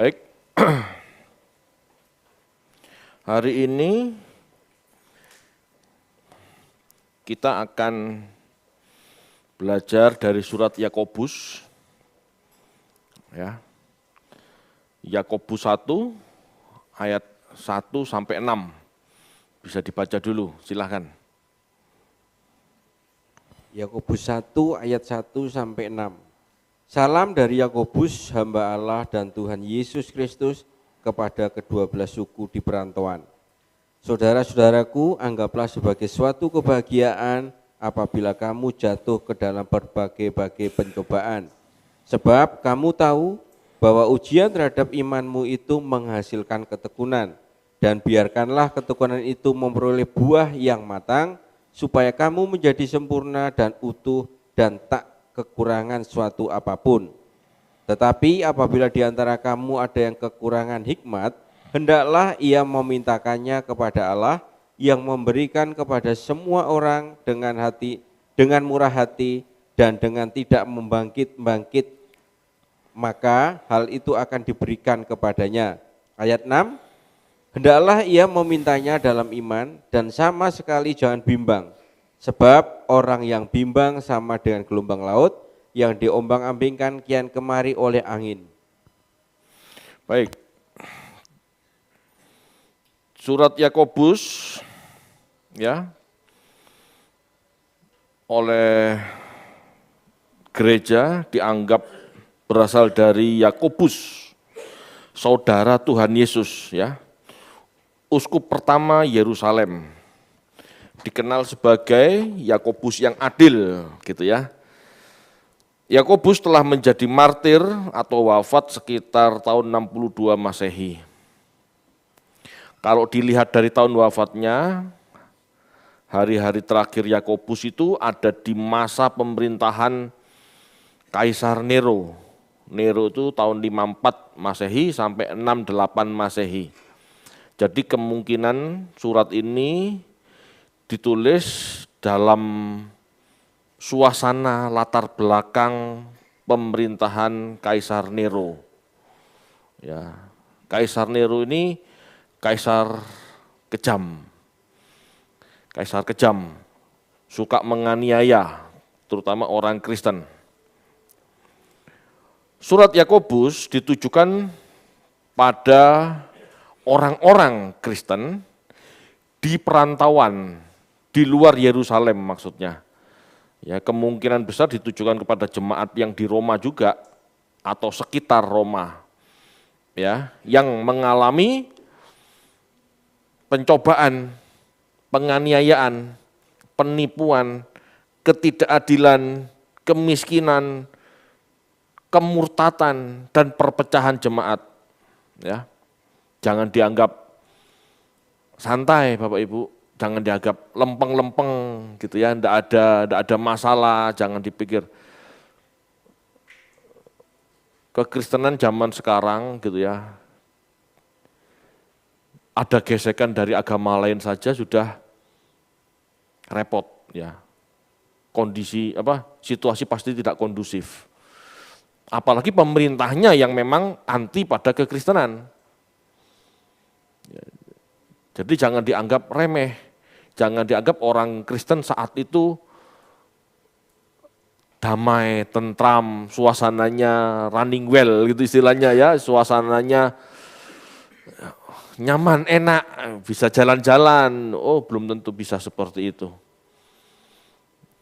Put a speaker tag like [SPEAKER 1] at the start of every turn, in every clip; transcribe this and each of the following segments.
[SPEAKER 1] Baik, hari ini kita akan belajar dari surat Yakobus, ya. Yakobus 1 ayat 1 sampai 6. Bisa dibaca dulu, silahkan.
[SPEAKER 2] Yakobus 1 ayat 1 sampai 6. Salam dari Yakobus, hamba Allah dan Tuhan Yesus Kristus kepada kedua belas suku di perantauan. Saudara-saudaraku, anggaplah sebagai suatu kebahagiaan apabila kamu jatuh ke dalam berbagai-bagai pencobaan. Sebab kamu tahu bahwa ujian terhadap imanmu itu menghasilkan ketekunan. Dan biarkanlah ketekunan itu memperoleh buah yang matang, supaya kamu menjadi sempurna dan utuh dan tak kekurangan suatu apapun. Tetapi apabila di antara kamu ada yang kekurangan hikmat, hendaklah ia memintakannya kepada Allah yang memberikan kepada semua orang dengan murah hati dan dengan tidak membangkit-bangkit, maka hal itu akan diberikan kepadanya. Ayat 6, hendaklah ia memintanya dalam iman dan sama sekali jangan bimbang. Sebab orang yang bimbang sama dengan gelombang laut yang diombang-ambingkan kian kemari oleh angin.
[SPEAKER 1] Baik, surat Yakobus, ya, oleh gereja dianggap berasal dari Yakobus, saudara Tuhan Yesus, ya, uskup pertama Yerusalem. Dikenal sebagai Yakobus yang adil, gitu ya. Yakobus telah menjadi martir atau wafat sekitar tahun 62 Masehi. Kalau dilihat dari tahun wafatnya, hari-hari terakhir Yakobus itu ada di masa pemerintahan Kaisar Nero. Nero itu tahun 54 Masehi sampai 68 Masehi. Jadi kemungkinan surat ini ditulis dalam suasana latar belakang pemerintahan Kaisar Nero. Ya, Kaisar Nero ini kaisar kejam. Kaisar kejam, suka menganiaya, terutama orang Kristen. Surat Yakobus ditujukan pada orang-orang Kristen di perantauan, di luar Yerusalem maksudnya. Ya, kemungkinan besar ditujukan kepada jemaat yang di Roma juga atau sekitar Roma. Ya, yang mengalami pencobaan, penganiayaan, penipuan, ketidakadilan, kemiskinan, kemurtatan dan perpecahan jemaat. Ya. Jangan dianggap santai Bapak Ibu, jangan dianggap lempeng-lempeng gitu ya, enggak ada masalah, jangan dipikir. Kekristenan zaman sekarang gitu ya, ada gesekan dari agama lain saja sudah repot ya. Situasi pasti tidak kondusif. Apalagi pemerintahnya yang memang anti pada kekristenan. Jadi jangan dianggap remeh, jangan dianggap orang Kristen saat itu damai, tentram, suasananya running well gitu istilahnya ya, suasananya nyaman, enak, bisa jalan-jalan. Oh, belum tentu bisa seperti itu.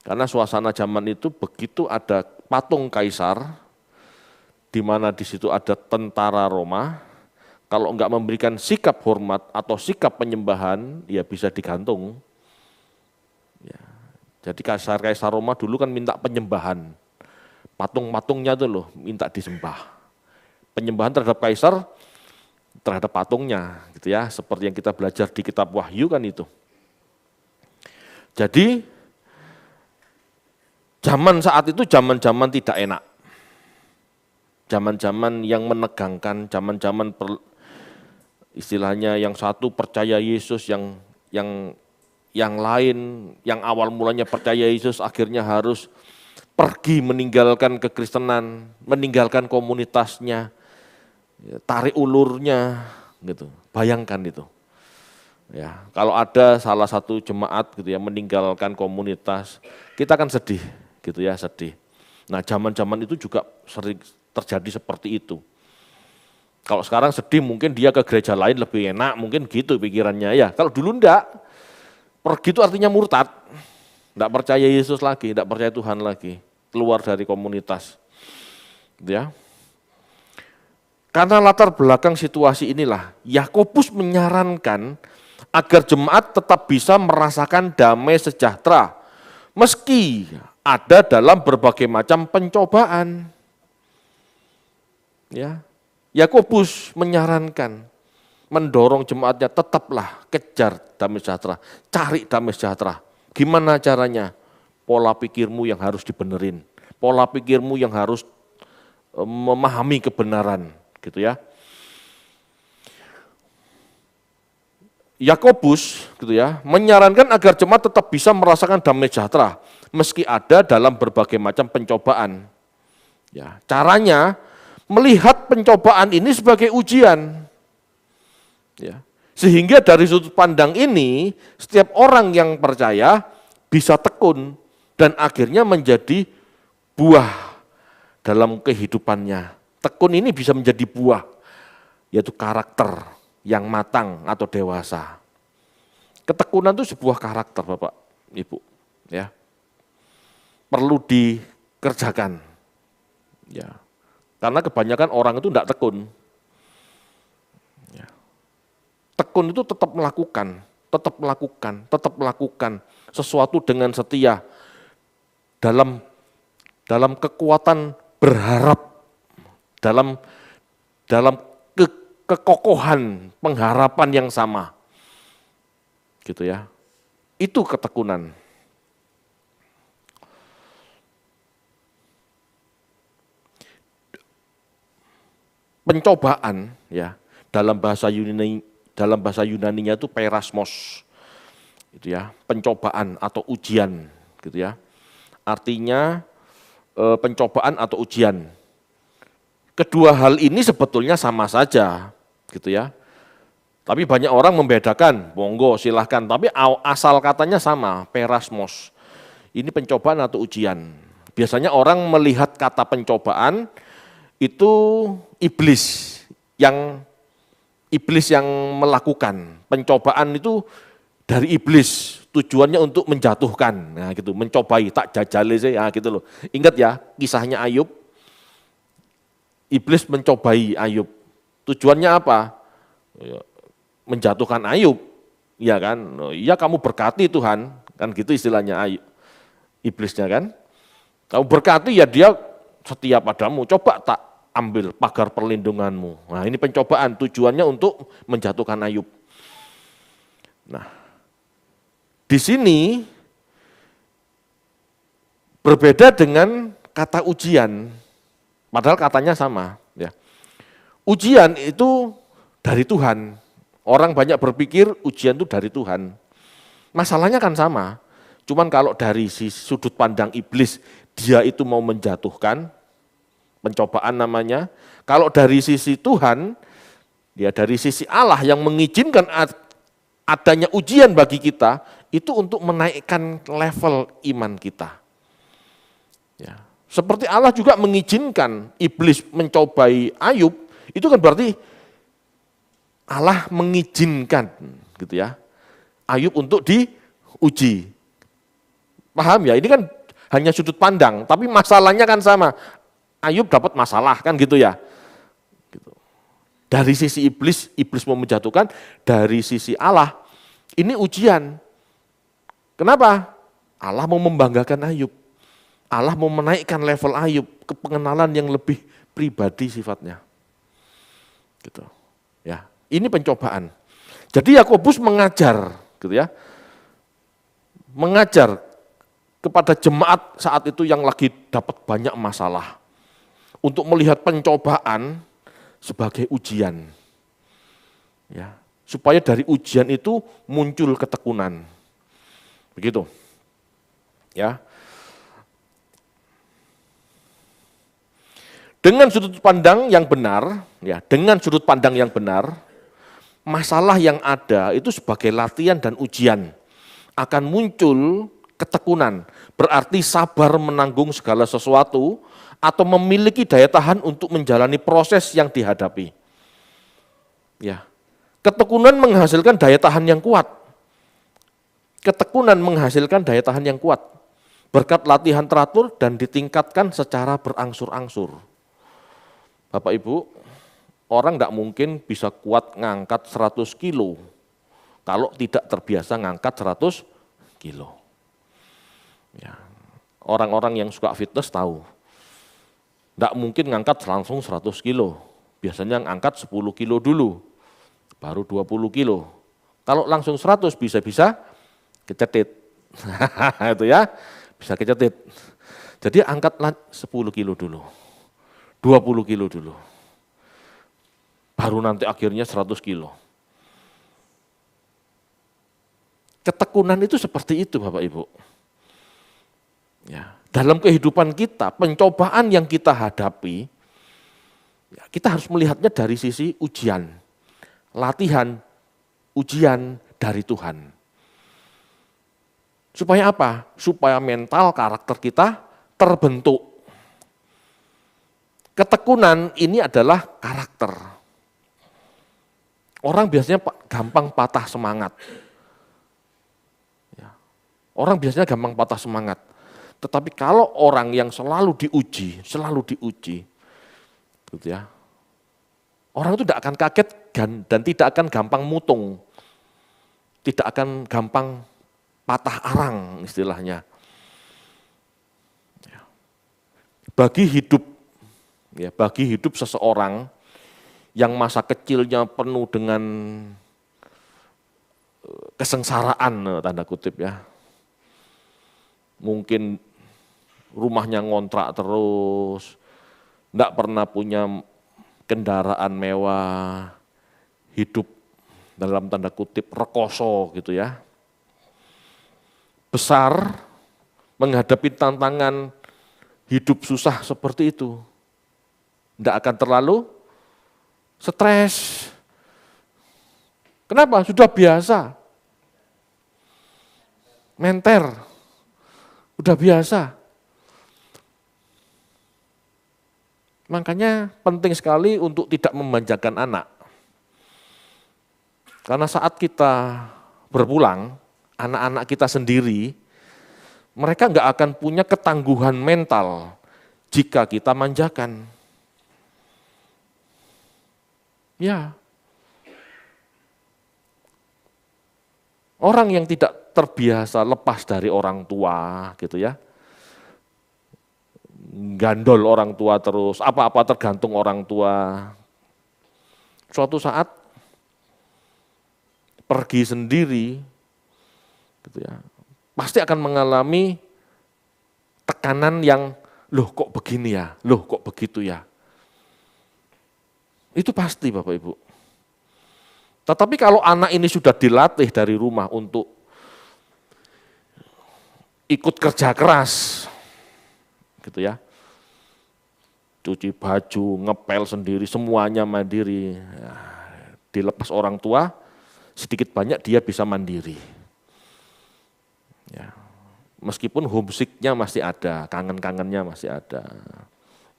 [SPEAKER 1] Karena suasana zaman itu begitu ada patung kaisar, di mana di situ ada tentara Roma, kalau enggak memberikan sikap hormat atau sikap penyembahan, ya bisa digantung. Ya. Jadi kaisar-kaisar Roma dulu kan minta penyembahan. Patung-patungnya itu loh minta disembah. Penyembahan terhadap kaisar, terhadap patungnya, gitu ya. Seperti yang kita belajar di kitab Wahyu kan itu. Jadi zaman saat itu zaman-zaman tidak enak. Zaman-zaman yang menegangkan, zaman-zaman istilahnya yang satu percaya Yesus, yang lain yang awal mulanya percaya Yesus akhirnya harus pergi meninggalkan kekristenan, meninggalkan komunitasnya, ya, tarik ulurnya gitu. Bayangkan itu. Ya, kalau ada salah satu jemaat gitu ya meninggalkan komunitas, kita kan sedih gitu ya, sedih. Nah, zaman-zaman itu juga sering terjadi seperti itu. Kalau sekarang sedih mungkin dia ke gereja lain lebih enak, mungkin gitu pikirannya ya. Kalau dulu enggak, pergi itu artinya murtad. Enggak percaya Yesus lagi, enggak percaya Tuhan lagi, keluar dari komunitas. Gitu ya. Karena latar belakang situasi inilah, Yakobus menyarankan agar jemaat tetap bisa merasakan damai sejahtera meski ada dalam berbagai macam pencobaan. Ya, Yakobus menyarankan, mendorong jemaatnya tetaplah kejar damai sejahtera, cari damai sejahtera. Gimana caranya? Pola pikirmu yang harus dibenerin, pola pikirmu yang harus memahami kebenaran, gitu ya. Yakobus gitu ya, menyarankan agar jemaat tetap bisa merasakan damai sejahtera meski ada dalam berbagai macam pencobaan. Ya, caranya melihat pencobaan ini sebagai ujian. Ya. Sehingga dari sudut pandang ini, setiap orang yang percaya bisa tekun dan akhirnya menjadi buah dalam kehidupannya. Tekun ini bisa menjadi buah, yaitu karakter yang matang atau dewasa. Ketekunan itu sebuah karakter, Bapak, Ibu. Ya. Perlu dikerjakan. Ya. Karena kebanyakan orang itu tidak tekun. Ya. Tekun itu tetap melakukan sesuatu dengan setia dalam kekuatan berharap, dalam kekokohan pengharapan yang sama. Gitu ya. Itu ketekunan. Pencobaan ya, dalam bahasa Yunaninya itu perasmos. Gitu ya, pencobaan atau ujian gitu ya. Artinya pencobaan atau ujian. Kedua hal ini sebetulnya sama saja gitu ya. Tapi banyak orang membedakan, monggo silahkan, tapi asal katanya sama, perasmos. Ini pencobaan atau ujian. Biasanya orang melihat kata pencobaan itu iblis yang melakukan. Pencobaan itu dari iblis, tujuannya untuk menjatuhkan. Nah, gitu, mencobai, tak jajale sih, ya gitu loh. Ingat ya, kisahnya Ayub. Iblis mencobai Ayub. Tujuannya apa? Menjatuhkan Ayub. Ya kan? Iya kamu berkati Tuhan, kan gitu istilahnya Ayub. Iblisnya kan. Kamu berkati ya dia setia padamu. Coba tak ambil pagar perlindunganmu. Nah, ini pencobaan, tujuannya untuk menjatuhkan Ayub. Nah, di sini berbeda dengan kata ujian, padahal katanya sama. Ya. Ujian itu dari Tuhan. Orang banyak berpikir ujian itu dari Tuhan. Masalahnya kan sama. Cuman kalau dari sudut pandang iblis, dia itu mau menjatuhkan, pencobaan namanya. Kalau dari sisi Tuhan, ya dari sisi Allah yang mengizinkan adanya ujian bagi kita, itu untuk menaikkan level iman kita. Ya. Seperti Allah juga mengizinkan iblis mencobai Ayub, itu kan berarti Allah mengizinkan gitu ya, Ayub untuk diuji. Paham ya? Ini kan hanya sudut pandang, tapi masalahnya kan sama. Ayub dapat masalah kan gitu ya. Gitu. Dari sisi iblis mau menjatuhkan, dari sisi Allah, ini ujian. Kenapa? Allah mau membanggakan Ayub. Allah mau menaikkan level Ayub ke pengenalan yang lebih pribadi sifatnya. Gitu. Ya, ini pencobaan. Jadi Yakobus mengajar, gitu ya. Mengajar kepada jemaat saat itu yang lagi dapat banyak masalah. Untuk melihat pencobaan sebagai ujian. Ya, supaya dari ujian itu muncul ketekunan. Begitu. Ya. Dengan sudut pandang yang benar, ya, dengan sudut pandang yang benar, masalah yang ada itu sebagai latihan dan ujian. Akan muncul ketekunan, berarti sabar menanggung segala sesuatu atau memiliki daya tahan untuk menjalani proses yang dihadapi. Ya. Ketekunan menghasilkan daya tahan yang kuat. Ketekunan menghasilkan daya tahan yang kuat. Berkat latihan teratur dan ditingkatkan secara berangsur-angsur. Bapak Ibu, orang tidak mungkin bisa kuat ngangkat 100 kilo kalau tidak terbiasa ngangkat 100 kilo. Ya. Orang-orang yang suka fitness tahu, tidak mungkin ngangkat langsung 100 kilo. Biasanya ngangkat 10 kilo dulu, baru 20 kilo. Kalau langsung 100 bisa-bisa kecetit. Itu ya, bisa kecetit. Jadi angkatlah 10 kilo dulu, 20 kilo dulu. Baru nanti akhirnya 100 kilo. Ketekunan itu seperti itu Bapak Ibu. Ya, dalam kehidupan kita, pencobaan yang kita hadapi, ya, kita harus melihatnya dari sisi ujian, latihan, ujian dari Tuhan. Supaya apa? Supaya mental karakter kita terbentuk. Ketekunan ini adalah karakter. Orang biasanya gampang patah semangat. Ya. Orang biasanya gampang patah semangat. Tetapi kalau orang yang selalu diuji, gitu ya, orang itu tidak akan kaget dan tidak akan gampang mutung, tidak akan gampang patah arang istilahnya. Bagi hidup seseorang yang masa kecilnya penuh dengan kesengsaraan, tanda kutip ya, mungkin rumahnya ngontrak terus, tidak pernah punya kendaraan mewah, hidup dalam tanda kutip rekoso gitu ya. Besar menghadapi tantangan hidup susah seperti itu, tidak akan terlalu stres. Kenapa? Sudah biasa. Menter. Udah biasa. Makanya penting sekali untuk tidak memanjakan anak. Karena saat kita berpulang, anak-anak kita sendiri, mereka enggak akan punya ketangguhan mental jika kita manjakan. Ya. Orang yang tidak terbiasa lepas dari orang tua gitu ya. Gandol orang tua terus, apa-apa tergantung orang tua. Suatu saat pergi sendiri gitu ya. Pasti akan mengalami tekanan yang loh kok begini ya, loh kok begitu ya. Itu pasti Bapak Ibu. Tetapi kalau anak ini sudah dilatih dari rumah untuk ikut kerja keras, gitu ya, cuci baju, ngepel sendiri, semuanya mandiri, ya, dilepas orang tua, sedikit banyak dia bisa mandiri. Ya. Meskipun homesick-nya masih ada, kangen-kangennya masih ada.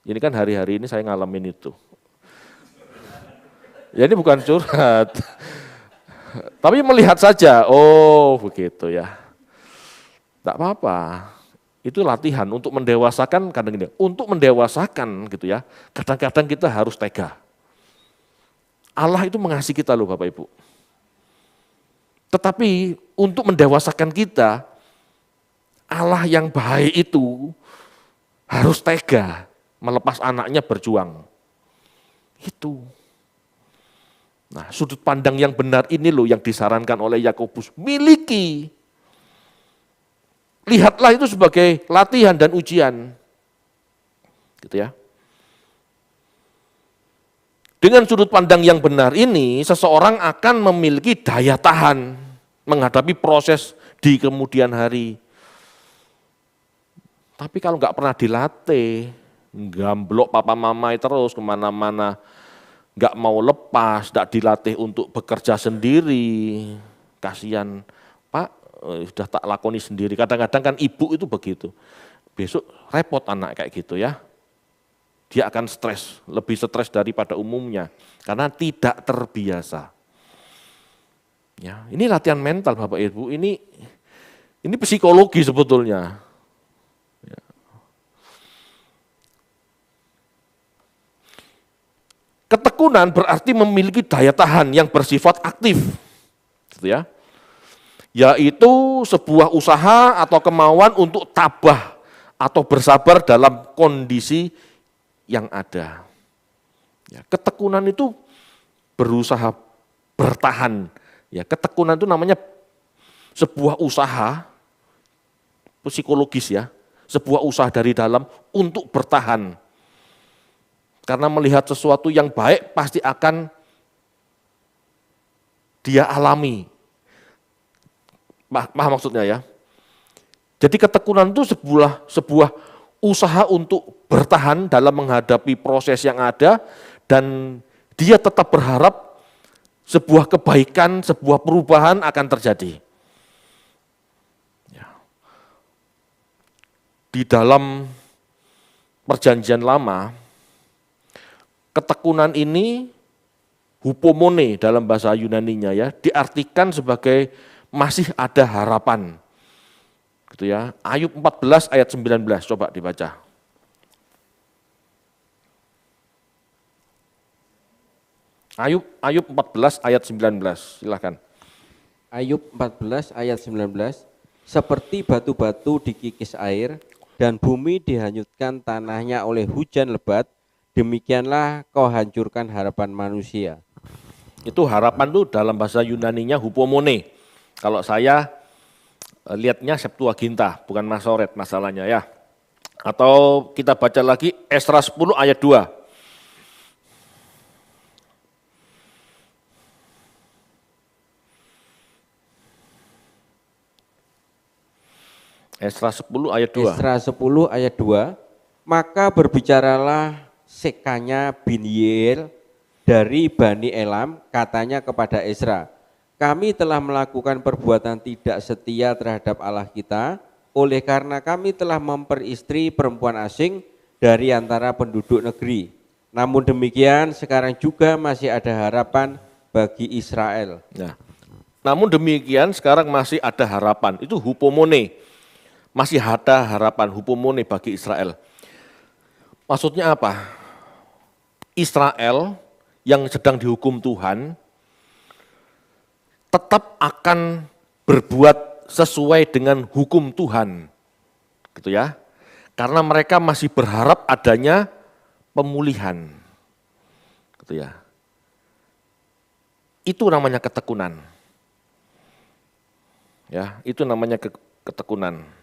[SPEAKER 1] Ini kan hari-hari ini saya ngalamin itu. Ya ini bukan curhat, tapi melihat saja, oh begitu ya. Tak apa-apa, itu latihan untuk mendewasakan, kadang-kadang untuk mendewasakan gitu ya. Kadang-kadang kita harus tega. Allah itu mengasihi kita loh Bapak Ibu. Tetapi untuk mendewasakan kita, Allah yang baik itu harus tega melepas anaknya berjuang. Itu. Nah, sudut pandang yang benar ini loh yang disarankan oleh Yakobus, miliki. Lihatlah itu sebagai latihan dan ujian. Gitu ya. Dengan sudut pandang yang benar ini, seseorang akan memiliki daya tahan menghadapi proses di kemudian hari. Tapi kalau nggak pernah dilatih, Gamblok papa mama terus kemana-mana, nggak mau lepas, nggak dilatih untuk bekerja sendiri. Kasihan, Pak, sudah tak lakoni sendiri. Kadang-kadang kan ibu itu begitu. Besok repot anak kayak gitu ya. Dia akan stres, lebih stres daripada umumnya karena tidak terbiasa. Ya, ini latihan mental Bapak Ibu, ini psikologi sebetulnya. Ya. Ketekunan berarti memiliki daya tahan yang bersifat aktif, gitu ya. Yaitu sebuah usaha atau kemauan untuk tabah atau bersabar dalam kondisi yang ada. Ya, ketekunan itu berusaha bertahan. Ya, ketekunan itu namanya sebuah usaha psikologis ya, sebuah usaha dari dalam untuk bertahan. Karena melihat sesuatu yang baik pasti akan dia alami. Paham maksudnya ya? Jadi ketekunan itu sebuah usaha untuk bertahan dalam menghadapi proses yang ada dan dia tetap berharap sebuah kebaikan, sebuah perubahan akan terjadi. Ya. Di dalam perjanjian lama, ketekunan ini hupomone dalam bahasa Yunaninya ya, diartikan sebagai masih ada harapan. Gitu ya. Ayub 14 ayat 19 coba dibaca. Ayub 14 ayat 19, silakan.
[SPEAKER 2] Ayub 14 ayat 19, seperti batu-batu dikikis air dan bumi dihanyutkan tanahnya oleh hujan lebat, demikianlah kau hancurkan harapan manusia.
[SPEAKER 1] Itu harapan tuh dalam bahasa Yunaninya hupomone. Kalau saya lihatnya Septuaginta, bukan Masoret masalahnya ya. Atau kita baca lagi Esra 10 ayat 2. Esra 10 ayat 2.
[SPEAKER 2] Esra 10 ayat 2, maka berbicaralah Sekanya bin Yeel dari Bani Elam, katanya kepada Esra, kami telah melakukan perbuatan tidak setia terhadap Allah kita, oleh karena kami telah memperistri perempuan asing dari antara penduduk negeri. Namun demikian sekarang juga masih ada harapan bagi Israel.
[SPEAKER 1] Nah, namun demikian sekarang masih ada harapan, itu hupomone. Masih ada harapan hupomone bagi Israel. Maksudnya apa? Israel yang sedang dihukum Tuhan tetap akan berbuat sesuai dengan hukum Tuhan. Gitu ya. Karena mereka masih berharap adanya pemulihan. Gitu ya. Itu namanya ketekunan. Ya, itu namanya ketekunan.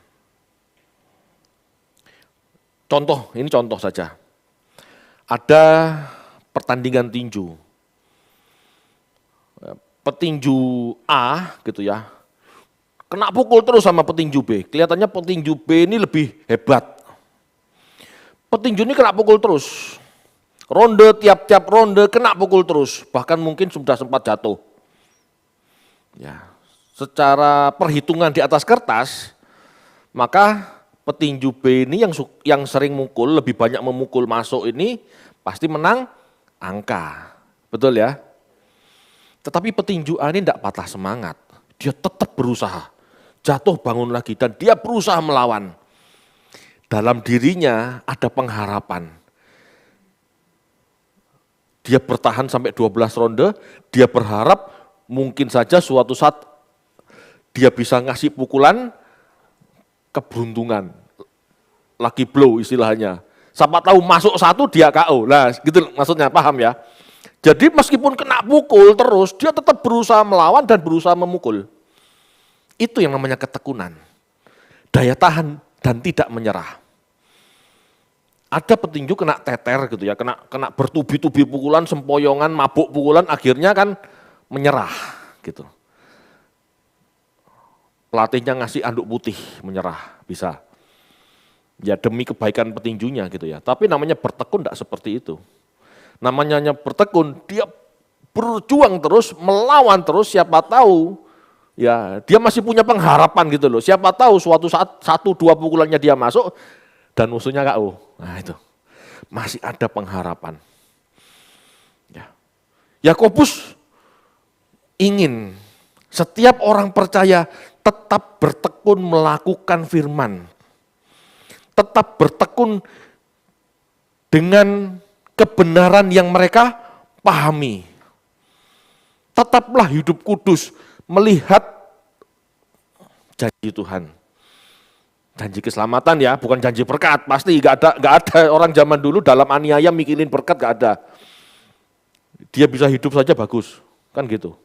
[SPEAKER 1] Contoh, ini contoh saja. Ada pertandingan tinju. Petinju A gitu ya, kena pukul terus sama petinju B. Kelihatannya petinju B ini lebih hebat. Petinju ini kena pukul terus. Ronde tiap-tiap ronde kena pukul terus. Bahkan mungkin sudah sempat jatuh. Ya, secara perhitungan di atas kertas, maka petinju B ini yang sering mukul, lebih banyak memukul masuk ini pasti menang angka. Betul ya? Tetapi petinju A ini tidak patah semangat. Dia tetap berusaha. Jatuh bangun lagi dan dia berusaha melawan. Dalam dirinya ada pengharapan. Dia bertahan sampai 12 ronde, dia berharap mungkin saja suatu saat dia bisa ngasih pukulan keberuntungan, lucky blow istilahnya. Siapa tahu masuk satu dia KO. Nah, gitu maksudnya, paham ya? Jadi meskipun kena pukul terus, dia tetap berusaha melawan dan berusaha memukul. Itu yang namanya ketekunan. Daya tahan dan tidak menyerah. Ada petinju kena teter gitu ya, kena bertubi-tubi pukulan, sempoyongan, mabuk pukulan, akhirnya kan menyerah gitu. Pelatihnya ngasih anduk putih, menyerah, bisa. Ya demi kebaikan petinjunya gitu ya. Tapi namanya bertekun tidak seperti itu. Namanya bertekun, dia berjuang terus, melawan terus, siapa tahu ya dia masih punya pengharapan gitu loh. Siapa tahu suatu saat 1-2 pukulannya dia masuk dan musuhnya KO. Nah itu, masih ada pengharapan. Ya. Yakobus ingin setiap orang percaya tetap bertekun melakukan firman. Tetap bertekun dengan kebenaran yang mereka pahami. Tetaplah hidup kudus, melihat janji Tuhan. Janji keselamatan ya, bukan janji berkat. Pasti gak ada orang zaman dulu dalam aniaya mikirin berkat, gak ada. Dia bisa hidup saja bagus, kan gitu.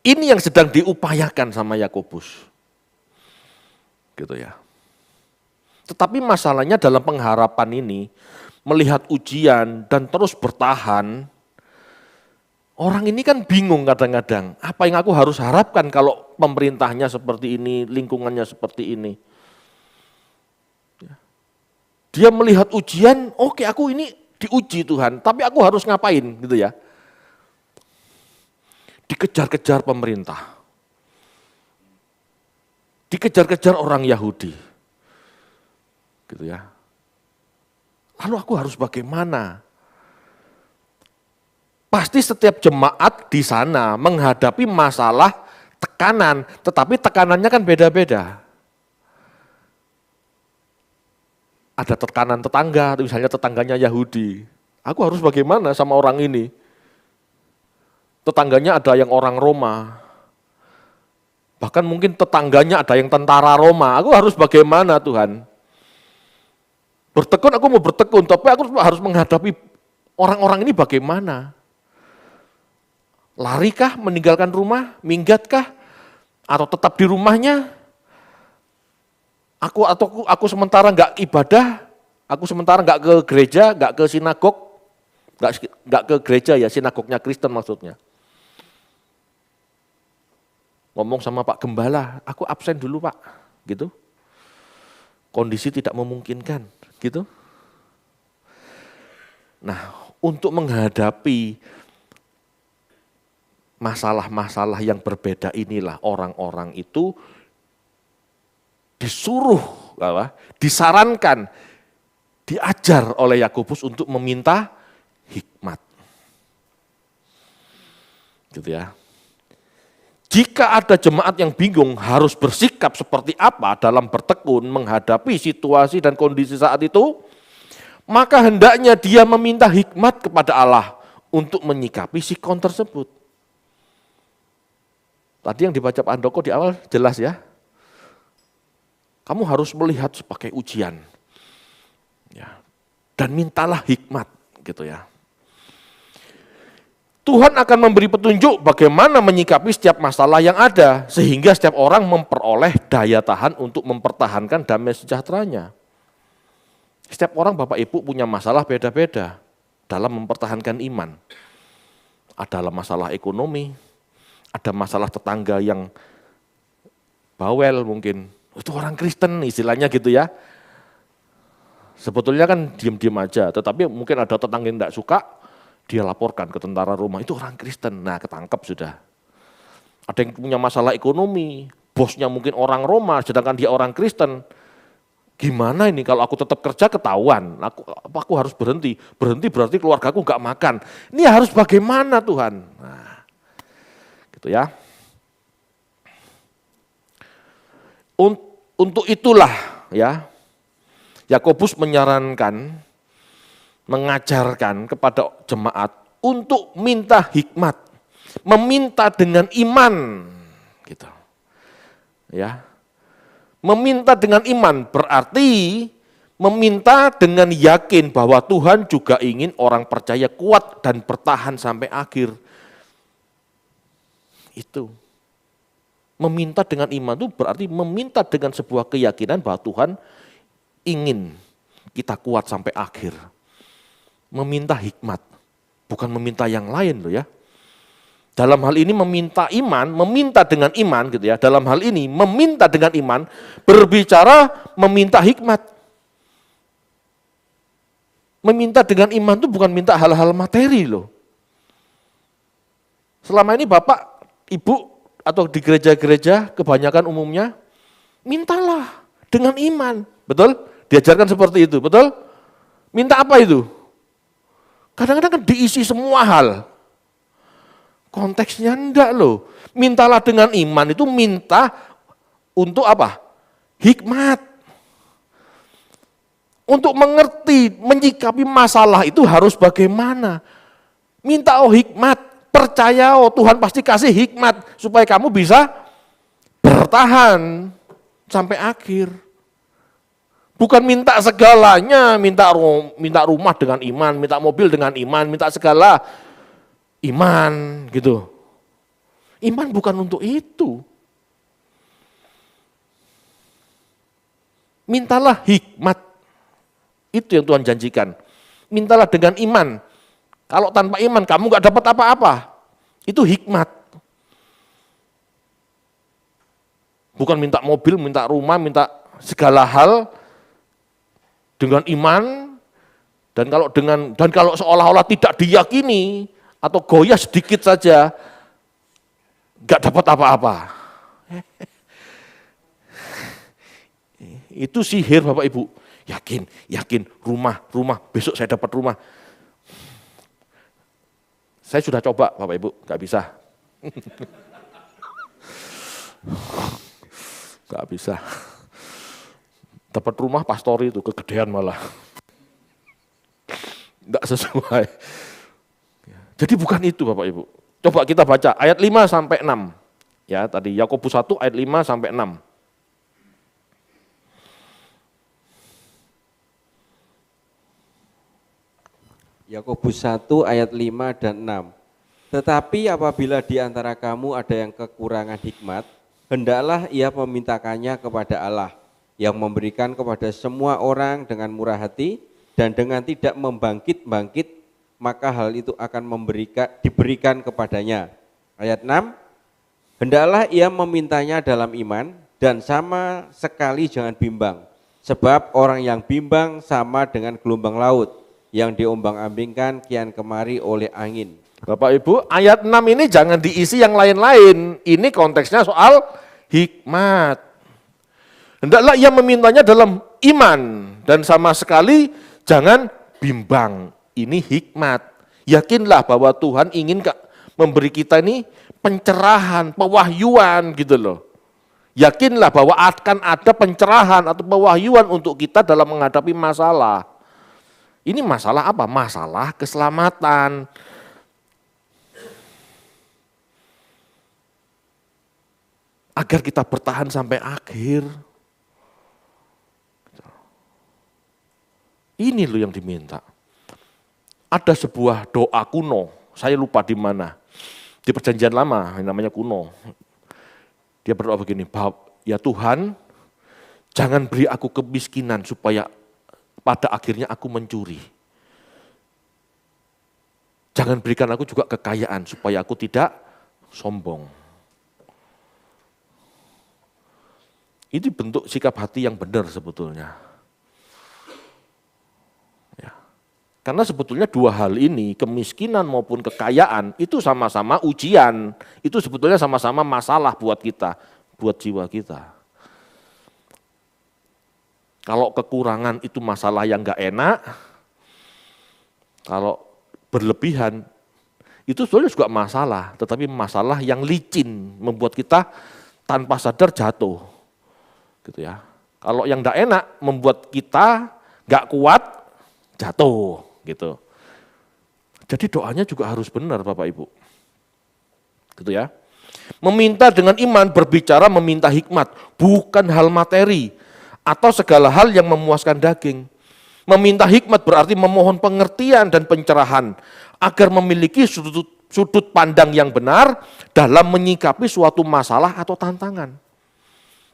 [SPEAKER 1] Ini yang sedang diupayakan sama Yakobus. Gitu ya. Tetapi masalahnya dalam pengharapan ini, melihat ujian dan terus bertahan, orang ini kan bingung kadang-kadang, apa yang aku harus harapkan kalau pemerintahnya seperti ini, lingkungannya seperti ini. Dia melihat ujian, oke aku ini diuji Tuhan, tapi aku harus ngapain gitu ya. Dikejar-kejar pemerintah. Dikejar-kejar orang Yahudi. Gitu ya. Lalu aku harus bagaimana? Pasti setiap jemaat di sana menghadapi masalah tekanan, tetapi tekanannya kan beda-beda. Ada tekanan tetangga, misalnya tetangganya Yahudi. Aku harus bagaimana sama orang ini? Tetangganya ada yang orang Roma. Bahkan mungkin tetangganya ada yang tentara Roma. Aku harus bagaimana Tuhan? Bertekun aku mau bertekun, tapi aku harus menghadapi orang-orang ini bagaimana? Larikah meninggalkan rumah, minggatkah? Atau tetap di rumahnya? Aku sementara nggak ibadah, aku sementara nggak ke gereja, nggak ke sinagog, nggak ke gereja ya, sinagognya Kristen maksudnya. Ngomong sama Pak Gembala, aku absen dulu Pak, gitu. Kondisi tidak memungkinkan, gitu. Nah, untuk menghadapi masalah-masalah yang berbeda inilah orang-orang itu disuruh, disarankan, diajar oleh Yakobus untuk meminta hikmat. Gitu ya. Jika ada jemaat yang bingung harus bersikap seperti apa dalam bertekun menghadapi situasi dan kondisi saat itu, maka hendaknya dia meminta hikmat kepada Allah untuk menyikapi sikon tersebut. Tadi yang dibaca Pak Andoko di awal jelas ya. Kamu harus melihat sebagai ujian. Ya. Dan mintalah hikmat gitu ya. Tuhan akan memberi petunjuk bagaimana menyikapi setiap masalah yang ada, sehingga setiap orang memperoleh daya tahan untuk mempertahankan damai sejahteranya. Setiap orang Bapak Ibu punya masalah beda-beda dalam mempertahankan iman. Ada masalah ekonomi, ada masalah tetangga yang bawel mungkin, itu orang Kristen istilahnya gitu ya. Sebetulnya kan diam-diam aja, tetapi mungkin ada tetangga yang tidak suka, dia laporkan ke tentara Roma, itu orang Kristen, nah ketangkep sudah. Ada yang punya masalah ekonomi, bosnya mungkin orang Roma, sedangkan dia orang Kristen. Gimana ini kalau aku tetap kerja ketahuan, aku harus berhenti berarti keluargaku gak makan. Ini harus bagaimana Tuhan? Nah, gitu ya. Untuk itulah ya, Yakobus menyarankan, mengajarkan kepada jemaat untuk minta hikmat, meminta dengan iman, gitu. Ya, meminta dengan iman berarti meminta dengan yakin bahwa Tuhan juga ingin orang percaya kuat dan bertahan sampai akhir. Itu. Meminta dengan iman itu berarti meminta dengan sebuah keyakinan bahwa Tuhan ingin kita kuat sampai akhir. Meminta hikmat, bukan meminta yang lain loh ya. Dalam hal ini meminta iman, meminta dengan iman gitu ya. Dalam hal ini meminta dengan iman, berbicara meminta hikmat. Meminta dengan iman itu bukan minta hal-hal materi loh. Selama ini Bapak, Ibu, atau di gereja-gereja kebanyakan umumnya, mintalah dengan iman. Betul? Diajarkan seperti itu, betul? Minta apa itu? Kadang-kadang kan diisi semua hal. Konteksnya enggak loh. Mintalah dengan iman itu minta untuk apa? Hikmat. Untuk mengerti, menyikapi masalah itu harus bagaimana. Minta hikmat. Percaya Tuhan pasti kasih hikmat supaya kamu bisa bertahan sampai akhir. Bukan minta segalanya, minta rumah dengan iman, minta mobil dengan iman, minta segala iman gitu. Iman bukan untuk itu. Mintalah hikmat. Itu yang Tuhan janjikan. Mintalah dengan iman. Kalau tanpa iman kamu gak dapat apa-apa. Itu hikmat. Bukan minta mobil, minta rumah, minta segala hal dengan iman. Dan kalau seolah-olah tidak diyakini atau goyah sedikit saja, gak dapat apa-apa. Itu sihir Bapak Ibu. Yakin, rumah, besok saya dapat rumah. Saya sudah coba Bapak Ibu, gak bisa. Gak bisa. Dapat rumah pastori itu, kegedean malah. Gak sesuai. Jadi bukan itu Bapak Ibu. Coba kita baca ayat 5 sampai 6. Ya, tadi Yakobus 1 ayat 5 sampai 6.
[SPEAKER 2] Yakobus 1 ayat 5 dan 6. Tetapi apabila di antara kamu ada yang kekurangan hikmat, hendaklah ia memintakannya kepada Allah, yang memberikan kepada semua orang dengan murah hati dan dengan tidak membangkit-bangkit, maka hal itu akan diberikan kepadanya. Ayat 6, hendaklah ia memintanya dalam iman dan sama sekali jangan bimbang, sebab orang yang bimbang sama dengan gelombang laut yang diombang-ambingkan kian kemari oleh angin.
[SPEAKER 1] Bapak Ibu, ayat 6 ini jangan diisi yang lain-lain. Ini konteksnya soal hikmat. Hendaklah ia memintanya dalam iman dan sama sekali jangan bimbang. Ini hikmat. Yakinlah bahwa Tuhan ingin memberi kita ini pencerahan, pewahyuan gitu loh. Yakinlah bahwa akan ada pencerahan atau pewahyuan untuk kita dalam menghadapi masalah. Ini masalah apa? Masalah keselamatan. Agar kita bertahan sampai akhir. Ini loh yang diminta. Ada sebuah doa kuno, saya lupa di mana. Di Perjanjian Lama, namanya kuno. Dia berdoa begini, ya Tuhan, jangan beri aku kemiskinan supaya pada akhirnya aku mencuri. Jangan berikan aku juga kekayaan supaya aku tidak sombong. Itu bentuk sikap hati yang benar sebetulnya. Ya. Karena sebetulnya dua hal ini, kemiskinan maupun kekayaan, itu sama-sama ujian. Itu sebetulnya sama-sama masalah buat kita, buat jiwa kita. Kalau kekurangan itu masalah yang enggak enak, kalau berlebihan itu sebenarnya juga masalah, tetapi masalah yang licin, membuat kita tanpa sadar jatuh. Gitu ya. Kalau yang enggak enak membuat kita enggak kuat, jatuh gitu. Jadi doanya juga harus benar Bapak Ibu. Gitu ya. Meminta dengan iman, berbicara meminta hikmat, bukan hal materi atau segala hal yang memuaskan daging. Meminta hikmat berarti memohon pengertian dan pencerahan agar memiliki sudut pandang yang benar dalam menyikapi suatu masalah atau tantangan.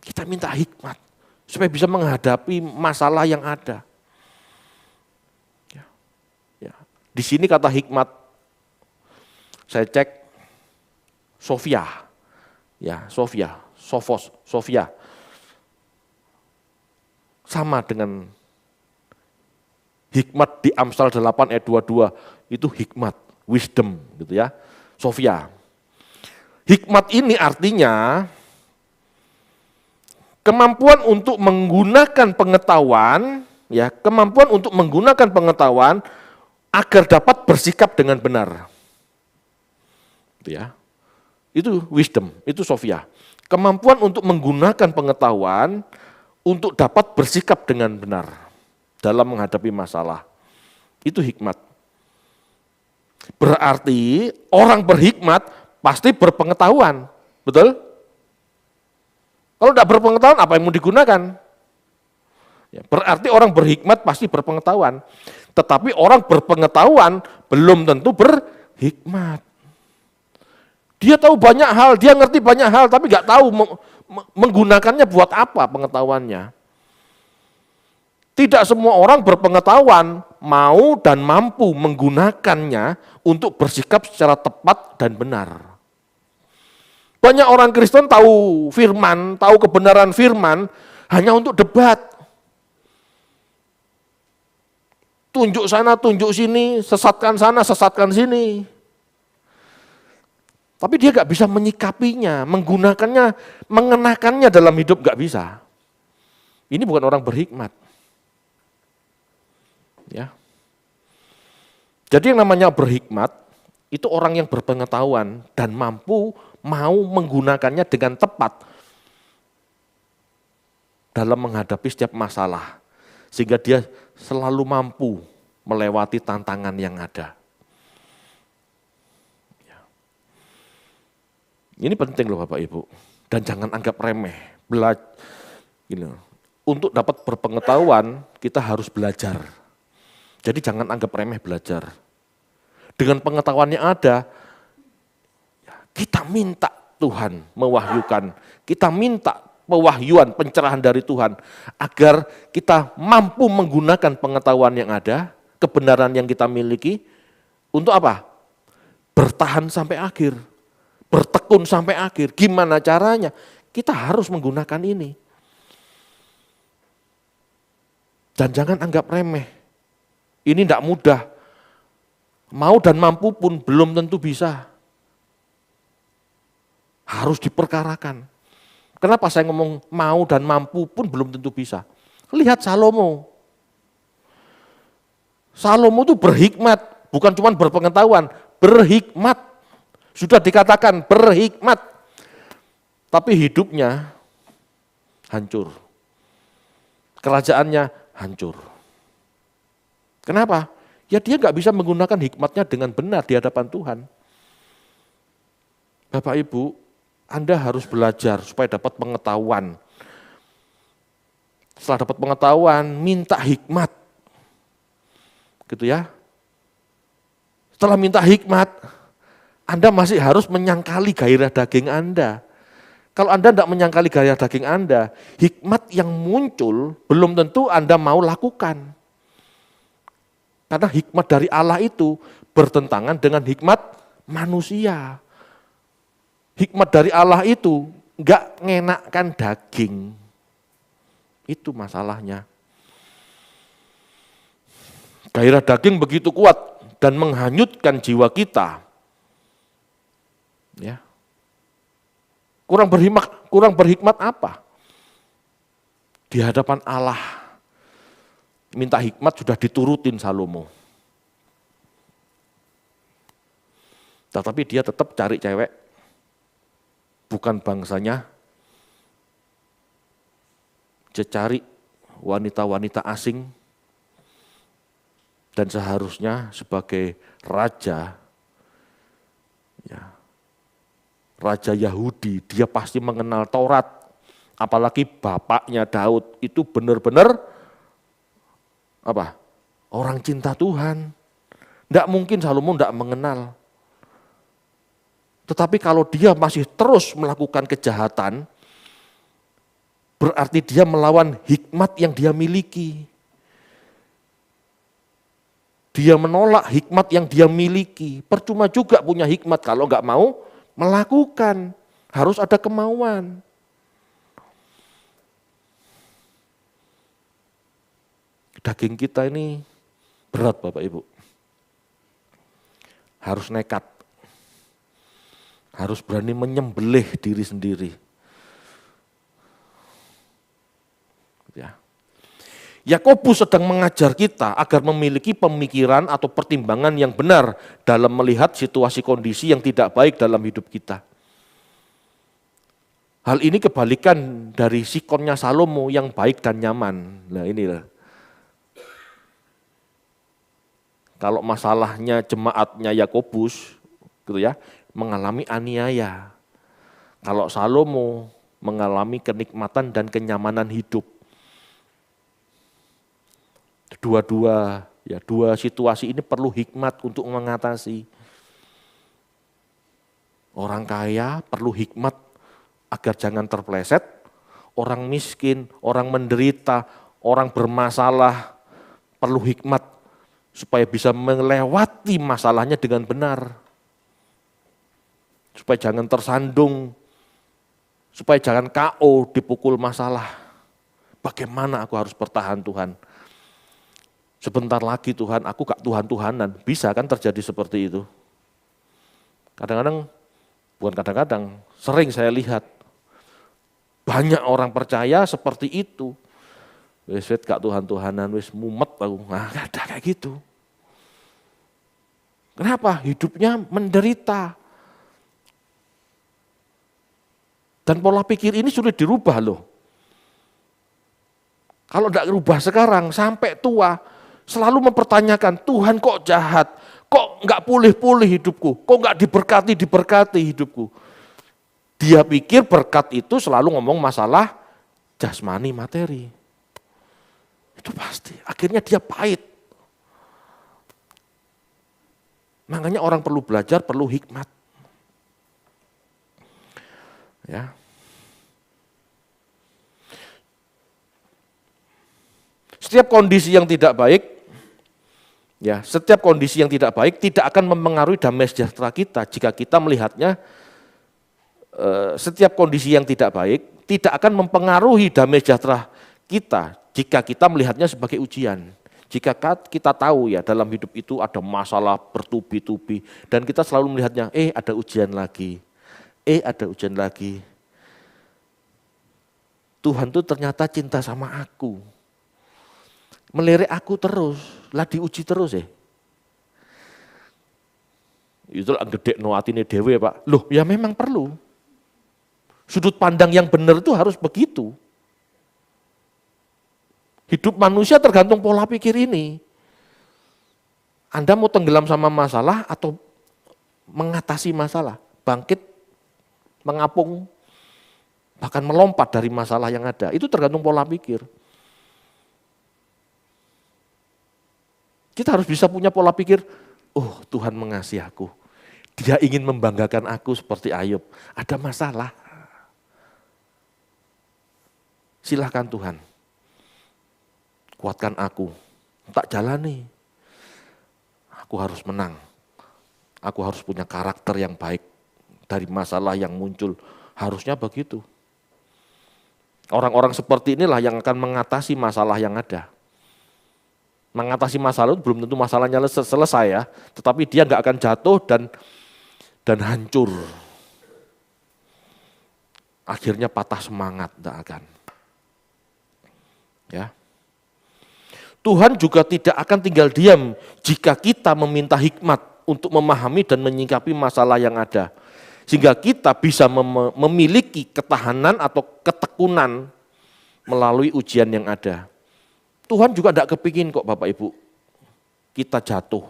[SPEAKER 1] Kita minta hikmat supaya bisa menghadapi masalah yang ada. Ya. Di sini kata hikmat, saya cek Sofia. Ya, Sofia, Sophos, Sofia. Sama dengan hikmat di Amsal 8 ayat 22, itu hikmat, wisdom gitu ya. Sofia. Hikmat ini artinya kemampuan untuk menggunakan pengetahuan, ya, kemampuan untuk menggunakan pengetahuan agar dapat bersikap dengan benar. Gitu ya. Itu wisdom, itu Sofia. Kemampuan untuk menggunakan pengetahuan untuk dapat bersikap dengan benar dalam menghadapi masalah. Itu hikmat. Berarti orang berhikmat pasti berpengetahuan, betul? Kalau tidak berpengetahuan, apa yang mau digunakan? Ya, berarti orang berhikmat pasti berpengetahuan. Tetapi orang berpengetahuan belum tentu berhikmat. Dia tahu banyak hal, dia ngerti banyak hal, tapi nggak tahu menggunakannya buat apa pengetahuannya. Tidak semua orang berpengetahuan mau dan mampu menggunakannya untuk bersikap secara tepat dan benar. Banyak orang Kristen tahu firman, tahu kebenaran firman hanya untuk debat. Tunjuk sana, tunjuk sini, sesatkan sana, sesatkan sini. Tapi dia nggak bisa menyikapinya, menggunakannya, mengenakannya dalam hidup nggak bisa. Ini bukan orang berhikmat. Ya. Jadi yang namanya berhikmat itu orang yang berpengetahuan dan mampu mau menggunakannya dengan tepat dalam menghadapi setiap masalah, sehingga dia selalu mampu melewati tantangan yang ada. Ini penting loh Bapak Ibu, dan jangan anggap remeh. Untuk dapat berpengetahuan, kita harus belajar. Jadi jangan anggap remeh belajar. Dengan pengetahuan yang ada, kita minta Tuhan mewahyukan, kita minta pewahyuan, pencerahan dari Tuhan, agar kita mampu menggunakan pengetahuan yang ada, kebenaran yang kita miliki, untuk apa? Bertahan sampai akhir. Bertekun sampai akhir. Gimana caranya? Kita harus menggunakan ini. Dan jangan anggap remeh. Ini tidak mudah. Mau dan mampu pun belum tentu bisa. Harus diperkarakan. Kenapa saya ngomong mau dan mampu pun belum tentu bisa? Lihat Salomo. Salomo itu berhikmat, bukan cuma berpengetahuan, berhikmat. Sudah dikatakan berhikmat, tapi hidupnya hancur. Kerajaannya hancur. Kenapa? Ya dia nggak bisa menggunakan hikmatnya dengan benar di hadapan Tuhan. Bapak Ibu, Anda harus belajar supaya dapat pengetahuan. Setelah dapat pengetahuan, minta hikmat. Gitu ya. Setelah minta hikmat, Anda masih harus menyangkali gairah daging Anda. Kalau Anda tidak menyangkali gairah daging Anda, hikmat yang muncul belum tentu Anda mau lakukan. Karena hikmat dari Allah itu bertentangan dengan hikmat manusia. Hikmat dari Allah itu enggak ngenakkan daging. Itu masalahnya. Gairah daging begitu kuat dan menghanyutkan jiwa kita. Ya. Kurang berhikmat apa? Di hadapan Allah. Minta hikmat sudah diturutin Salomo. Tetapi dia tetap cari cewek. Bukan bangsanya. Dia cari wanita-wanita asing. Dan seharusnya sebagai raja, ya, Raja Yahudi, dia pasti mengenal Taurat. Apalagi bapaknya Daud itu benar-benar apa? Orang cinta Tuhan. Tidak mungkin Salomo tidak mengenal. Tetapi kalau dia masih terus melakukan kejahatan, berarti dia melawan hikmat yang dia miliki. Dia menolak hikmat yang dia miliki. Percuma juga punya hikmat kalau nggak mau melakukan, harus ada kemauan. Daging kita ini berat Bapak Ibu. Harus nekat. Harus berani menyembelih diri sendiri. Ya. Yakobus sedang mengajar kita agar memiliki pemikiran atau pertimbangan yang benar dalam melihat situasi kondisi yang tidak baik dalam hidup kita. Hal ini kebalikan dari sikonnya Salomo yang baik dan nyaman. Nah inilah. Kalau masalahnya jemaatnya Yakobus gitu ya, mengalami aniaya. Kalau Salomo mengalami kenikmatan dan kenyamanan hidup. Dua situasi ini perlu hikmat untuk mengatasi. Orang kaya perlu hikmat agar jangan terpleset, orang miskin, orang menderita, orang bermasalah perlu hikmat supaya bisa melewati masalahnya dengan benar. Supaya jangan tersandung, supaya jangan KO dipukul masalah. Bagaimana aku harus bertahan Tuhan? Sebentar lagi Tuhan, aku gak Tuhan-Tuhanan. Bisa kan terjadi seperti itu? Kadang-kadang, bukan kadang-kadang, sering saya lihat. Banyak orang percaya seperti itu. Wis gak Tuhan-Tuhanan, wis mumet aku. Nah, gak ada kayak gitu. Kenapa? Hidupnya menderita. Dan pola pikir ini sulit dirubah loh. Kalau tidak rubah sekarang, sampai tua, selalu mempertanyakan, Tuhan kok jahat, kok enggak pulih-pulih hidupku, kok enggak diberkati hidupku. Dia pikir berkat itu selalu ngomong masalah jasmani materi. Itu pasti, akhirnya dia pahit. Makanya orang perlu belajar, perlu hikmat. Ya. Setiap kondisi yang tidak baik, setiap kondisi yang tidak baik tidak akan mempengaruhi damai sejahtera kita jika kita melihatnya. Setiap kondisi yang tidak baik tidak akan mempengaruhi damai sejahtera kita jika kita melihatnya sebagai ujian. Jika kita tahu ya dalam hidup itu ada masalah bertubi-tubi dan kita selalu melihatnya, ada ujian lagi, ada ujian lagi. Tuhan tuh ternyata cinta sama aku. Melirik aku terus, lah diuji terus ya. Itu lah gede no atine dewe Pak. Loh ya memang perlu. Sudut pandang yang benar itu harus begitu. Hidup manusia tergantung pola pikir ini. Anda mau tenggelam sama masalah atau mengatasi masalah, bangkit, mengapung, bahkan melompat dari masalah yang ada. Itu tergantung pola pikir. Kita harus bisa punya pola pikir, oh Tuhan mengasihi aku. Dia ingin membanggakan aku seperti Ayub. Ada masalah. Silahkan Tuhan. Kuatkan aku. Tak jalani. Aku harus menang. Aku harus punya karakter yang baik. Dari masalah yang muncul. Harusnya begitu. Orang-orang seperti inilah yang akan mengatasi masalah yang ada. Mengatasi masalah itu belum tentu masalahnya selesai ya, tetapi dia nggak akan jatuh dan hancur. Akhirnya patah semangat, nggak akan. Ya. Tuhan juga tidak akan tinggal diam jika kita meminta hikmat untuk memahami dan menyikapi masalah yang ada. Sehingga kita bisa memiliki ketahanan atau ketekunan melalui ujian yang ada. Tuhan juga tidak kepingin kok Bapak Ibu, kita jatuh.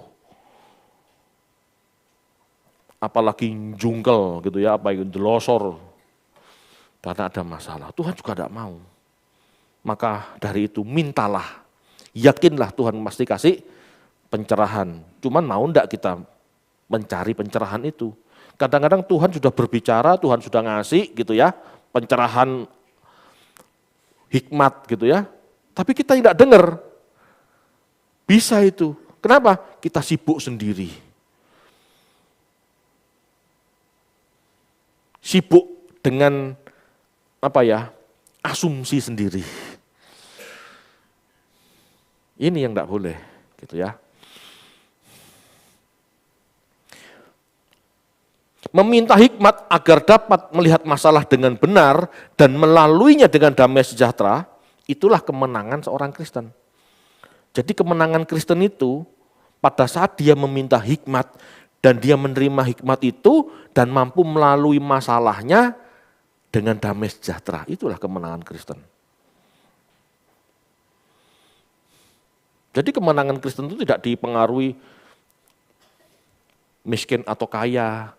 [SPEAKER 1] Apalagi jungkel gitu ya, apa itu delosor. Karena ada masalah, Tuhan juga tidak mau. Maka dari itu mintalah, yakinlah Tuhan pasti kasih pencerahan. Cuman mau enggak kita mencari pencerahan itu. Kadang-kadang Tuhan sudah berbicara, Tuhan sudah ngasih gitu ya, pencerahan hikmat gitu ya. Tapi kita tidak dengar. Bisa itu. Kenapa? Kita sibuk sendiri. sibuk dengan asumsi sendiri. Ini yang tidak boleh, gitu ya. Meminta hikmat agar dapat melihat masalah dengan benar dan melaluinya dengan damai sejahtera, itulah kemenangan seorang Kristen. Jadi kemenangan Kristen itu pada saat dia meminta hikmat dan dia menerima hikmat itu dan mampu melalui masalahnya dengan damai sejahtera. Itulah kemenangan Kristen. Jadi kemenangan Kristen itu tidak dipengaruhi miskin atau kaya,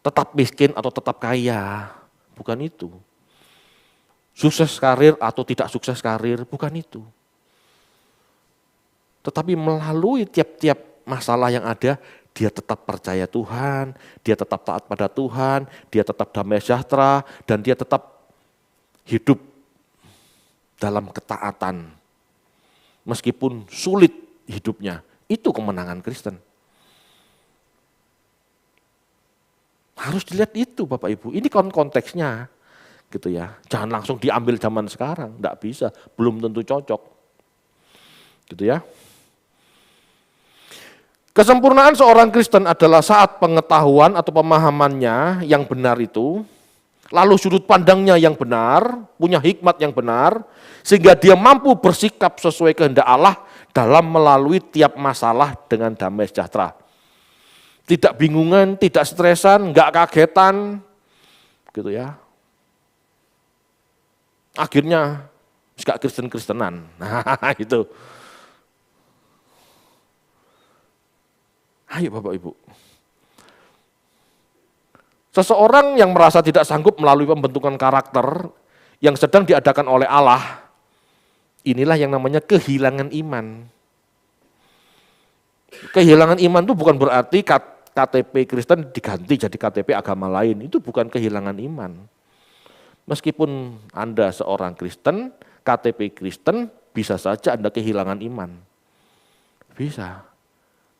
[SPEAKER 1] tetap miskin atau tetap kaya, bukan itu. Sukses karir atau tidak sukses karir, bukan itu. Tetapi melalui tiap-tiap masalah yang ada, dia tetap percaya Tuhan, dia tetap taat pada Tuhan, dia tetap damai sejahtera, dan dia tetap hidup dalam ketaatan. Meskipun sulit hidupnya, itu kemenangan Kristen. Harus dilihat itu Bapak Ibu, ini konteksnya gitu ya. Jangan langsung diambil zaman sekarang, enggak bisa, belum tentu cocok. Gitu ya. Kesempurnaan seorang Kristen adalah saat pengetahuan atau pemahamannya yang benar itu, lalu sudut pandangnya yang benar, punya hikmat yang benar, sehingga dia mampu bersikap sesuai kehendak Allah dalam melalui tiap masalah dengan damai sejahtera. Tidak bingungan, tidak stresan, enggak kagetan, gitu ya. Akhirnya enggak Kristen-Kristenan, nah itu. Ayo Bapak Ibu. Seseorang yang merasa tidak sanggup melalui pembentukan karakter yang sedang diadakan oleh Allah, inilah yang namanya kehilangan iman. Kehilangan iman itu bukan berarti KTP Kristen diganti jadi KTP agama lain, itu bukan kehilangan iman. Meskipun Anda seorang Kristen, KTP Kristen, bisa saja Anda kehilangan iman. Bisa.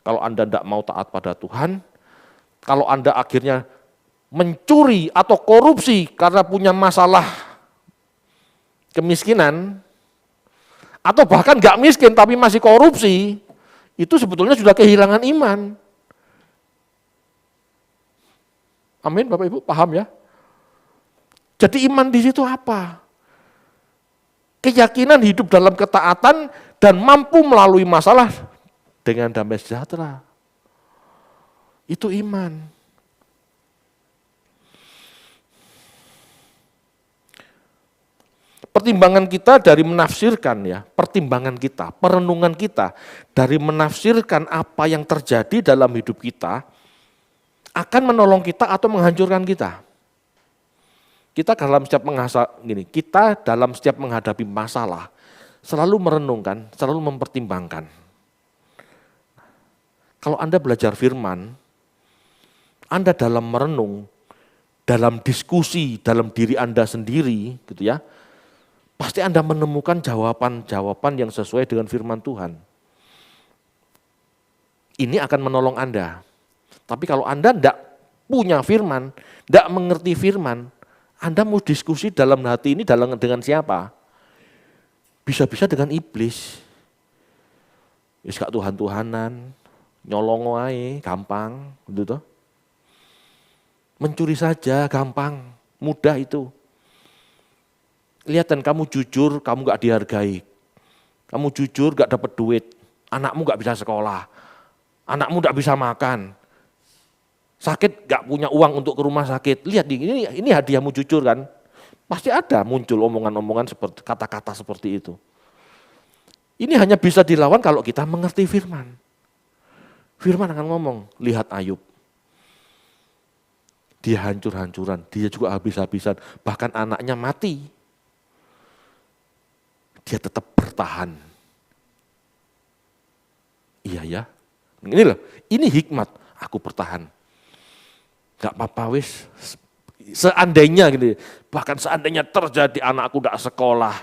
[SPEAKER 1] Kalau Anda tidak mau taat pada Tuhan, kalau Anda akhirnya mencuri atau korupsi karena punya masalah kemiskinan, atau bahkan nggak miskin tapi masih korupsi, itu sebetulnya sudah kehilangan iman. Amin Bapak Ibu, paham ya? Jadi iman di situ apa? Keyakinan hidup dalam ketaatan dan mampu melalui masalah dengan damai sejahtera. Itu iman. Pertimbangan kita dari menafsirkan ya, pertimbangan kita, perenungan kita dari menafsirkan apa yang terjadi dalam hidup kita akan menolong kita atau menghancurkan kita. Kita dalam setiap menghadapi masalah selalu merenungkan, selalu mempertimbangkan. Kalau Anda belajar firman, Anda dalam merenung, dalam diskusi, dalam diri Anda sendiri, gitu ya, pasti Anda menemukan jawaban-jawaban yang sesuai dengan firman Tuhan. Ini akan menolong Anda. Tapi kalau Anda tidak punya firman, tidak mengerti firman, Anda mau diskusi dalam hati ini dengan siapa? Bisa-bisa dengan iblis. Wis gak Tuhan-Tuhanan, nyolong wae, gampang, gitu toh. Mencuri saja gampang, mudah itu. Lihat kamu jujur, kamu gak dihargai. Kamu jujur gak dapat duit, anakmu gak bisa sekolah, anakmu gak bisa makan. Sakit gak punya uang untuk ke rumah sakit. Lihat ini hadiahmu jujur kan. Pasti ada muncul omongan-omongan seperti kata-kata seperti itu. Ini hanya bisa dilawan kalau kita mengerti firman. Firman akan ngomong, lihat Ayub. Dia hancur-hancuran, dia juga habis-habisan, bahkan anaknya mati. Dia tetap bertahan. Iya ya. Ini hikmat, aku bertahan. Gak apa-apa wis, seandainya gitu, bahkan seandainya terjadi anakku tidak sekolah,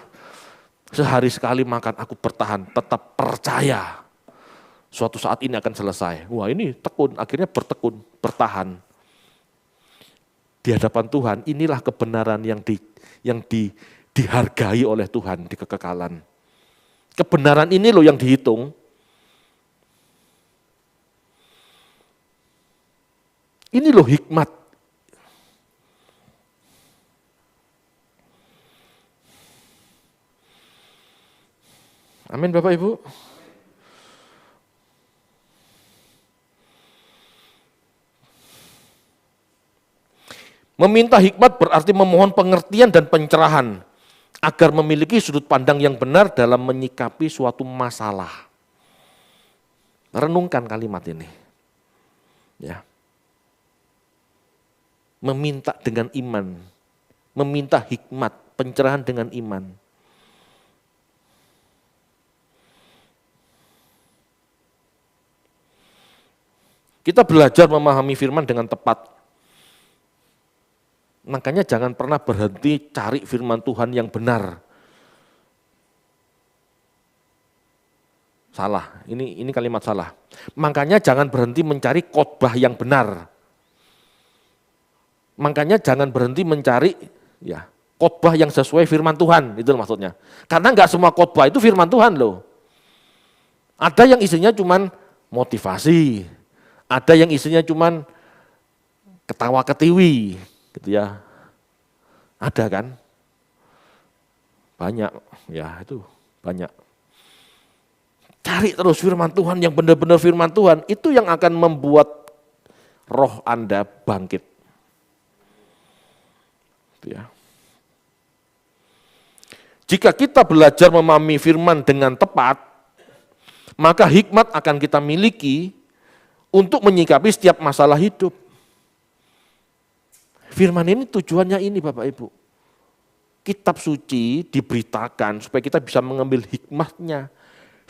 [SPEAKER 1] sehari sekali makan, aku bertahan, tetap percaya. Suatu saat ini akan selesai. Wah ini tekun, akhirnya bertekun, bertahan. di hadapan Tuhan, inilah kebenaran yang dihargai oleh Tuhan di kekekalan. Kebenaran ini loh yang dihitung. Ini loh hikmat. Amin Bapak Ibu. Meminta hikmat berarti memohon pengertian dan pencerahan agar memiliki sudut pandang yang benar dalam menyikapi suatu masalah. Renungkan kalimat ini. Ya. Meminta dengan iman, meminta hikmat, pencerahan dengan iman. Kita belajar memahami firman dengan tepat. Makanya jangan pernah berhenti cari firman Tuhan yang benar. Salah, ini kalimat salah. Makanya jangan berhenti mencari khotbah yang benar. Makanya jangan berhenti mencari khotbah yang sesuai firman Tuhan, itu maksudnya. Karena enggak semua khotbah itu firman Tuhan loh. Ada yang isinya cuman motivasi, ada yang isinya cuman ketawa-ketiwi, gitu ya. Ada kan? Banyak, ya itu banyak. Cari terus firman Tuhan yang benar-benar firman Tuhan, itu yang akan membuat roh Anda bangkit. Gitu ya. Jika kita belajar memahami firman dengan tepat, maka hikmat akan kita miliki untuk menyikapi setiap masalah hidup. Firman ini tujuannya ini Bapak Ibu. Kitab suci diberitakan supaya kita bisa mengambil hikmatnya,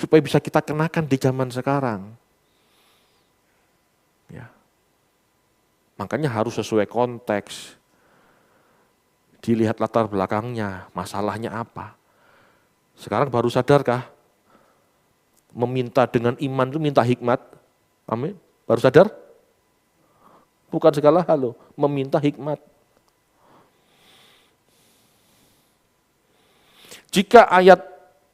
[SPEAKER 1] supaya bisa kita kenakan di zaman sekarang. Ya. Makanya harus sesuai konteks. Dilihat latar belakangnya, masalahnya apa. Sekarang baru sadarkah? Meminta dengan iman itu minta hikmat. Amin. Baru sadar? Bukan segala hal loh, meminta hikmat. Jika ayat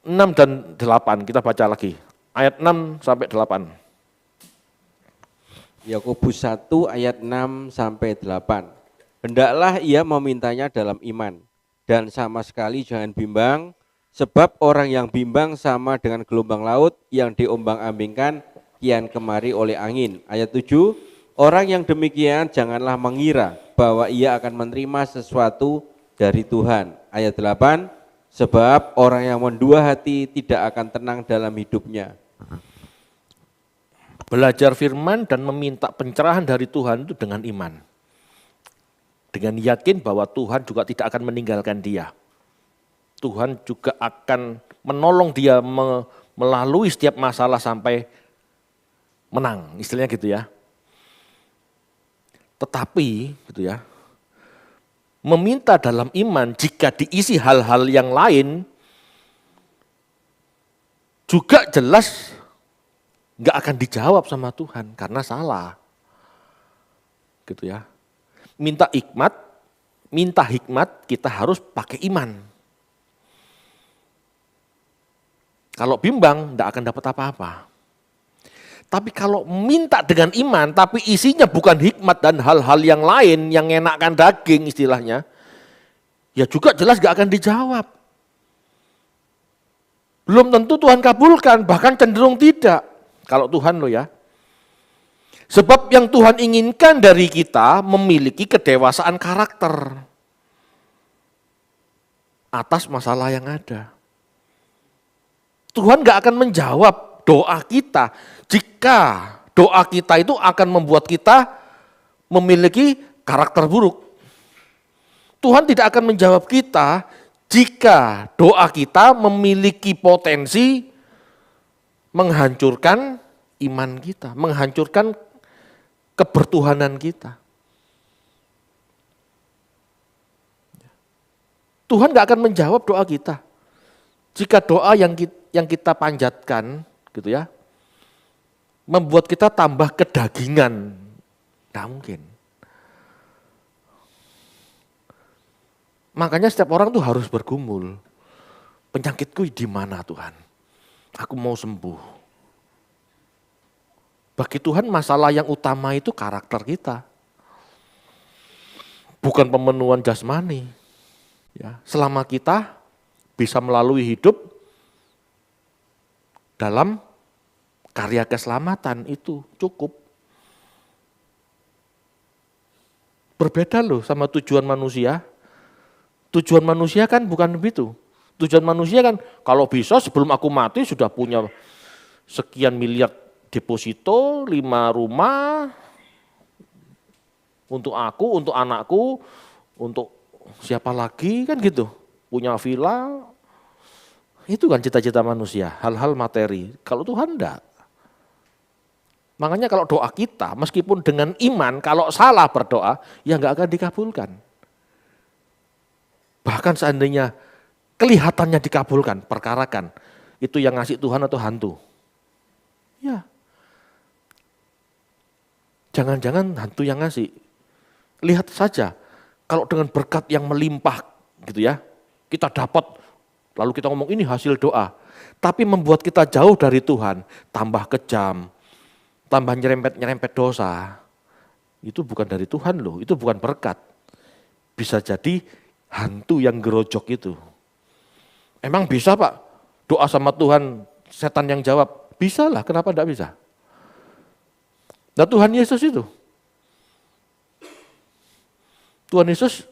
[SPEAKER 1] 6 dan 8, kita baca lagi. Ayat 6 sampai 8.
[SPEAKER 2] Yakobus 1 ayat 6 sampai 8. Hendaklah ia memintanya dalam iman, dan sama sekali jangan bimbang, sebab orang yang bimbang sama dengan gelombang laut yang diombang-ambingkan kian kemari oleh angin. Ayat 7, orang yang demikian janganlah mengira bahwa ia akan menerima sesuatu dari Tuhan. Ayat 8, sebab orang yang mendua hati tidak akan tenang dalam hidupnya.
[SPEAKER 1] Belajar firman dan meminta pencerahan dari Tuhan itu dengan iman. Dengan yakin bahwa Tuhan juga tidak akan meninggalkan dia. Tuhan juga akan menolong dia melalui setiap masalah sampai menang, istilahnya gitu ya. Tetapi gitu ya, meminta dalam iman jika diisi hal-hal yang lain juga jelas nggak akan dijawab sama Tuhan karena salah. Gitu ya. Minta hikmat kita harus pakai iman. Kalau bimbang enggak akan dapat apa-apa. Tapi kalau minta dengan iman tapi isinya bukan hikmat dan hal-hal yang lain yang enakkan daging istilahnya, ya juga jelas enggak akan dijawab. Belum tentu Tuhan kabulkan, bahkan cenderung tidak. Kalau Tuhan loh ya. Sebab yang Tuhan inginkan dari kita memiliki kedewasaan karakter atas masalah yang ada. Tuhan gak akan menjawab doa kita jika doa kita itu akan membuat kita memiliki karakter buruk. Tuhan tidak akan menjawab kita jika doa kita memiliki potensi menghancurkan iman kita, menghancurkan kebertuhanan kita. Tuhan gak akan menjawab doa kita. Jika doa yang kita panjatkan, gitu ya, membuat kita tambah kedagingan, gak mungkin. Makanya setiap orang tuh harus bergumul. Penyakitku di mana Tuhan? Aku mau sembuh. Bagi Tuhan masalah yang utama itu karakter kita. Bukan pemenuhan jasmani. Ya, selama kita bisa melalui hidup dalam karya keselamatan itu cukup. Berbeda loh sama tujuan manusia. Tujuan manusia kan bukan begitu. Tujuan manusia kan kalau bisa sebelum aku mati sudah punya sekian miliar deposito, 5 rumah, untuk aku, untuk anakku, untuk siapa lagi kan gitu. Punya villa, itu kan cita-cita manusia, hal-hal materi. Kalau Tuhan enggak. Makanya kalau doa kita, meskipun dengan iman, kalau salah berdoa, ya enggak akan dikabulkan. Bahkan seandainya kelihatannya dikabulkan, perkarakan, itu yang ngasih Tuhan atau hantu. Ya, jangan-jangan hantu yang ngasih. Lihat saja, kalau dengan berkat yang melimpah gitu ya, kita dapat, lalu kita ngomong ini hasil doa. Tapi membuat kita jauh dari Tuhan, tambah kejam, tambah nyerempet-nyerempet dosa. Itu bukan dari Tuhan loh, itu bukan berkat. Bisa jadi hantu yang gerojok itu. Emang bisa Pak, doa sama Tuhan, setan yang jawab? Bisa lah, kenapa enggak bisa? Nah Tuhan Yesus itu, Tuhan Yesus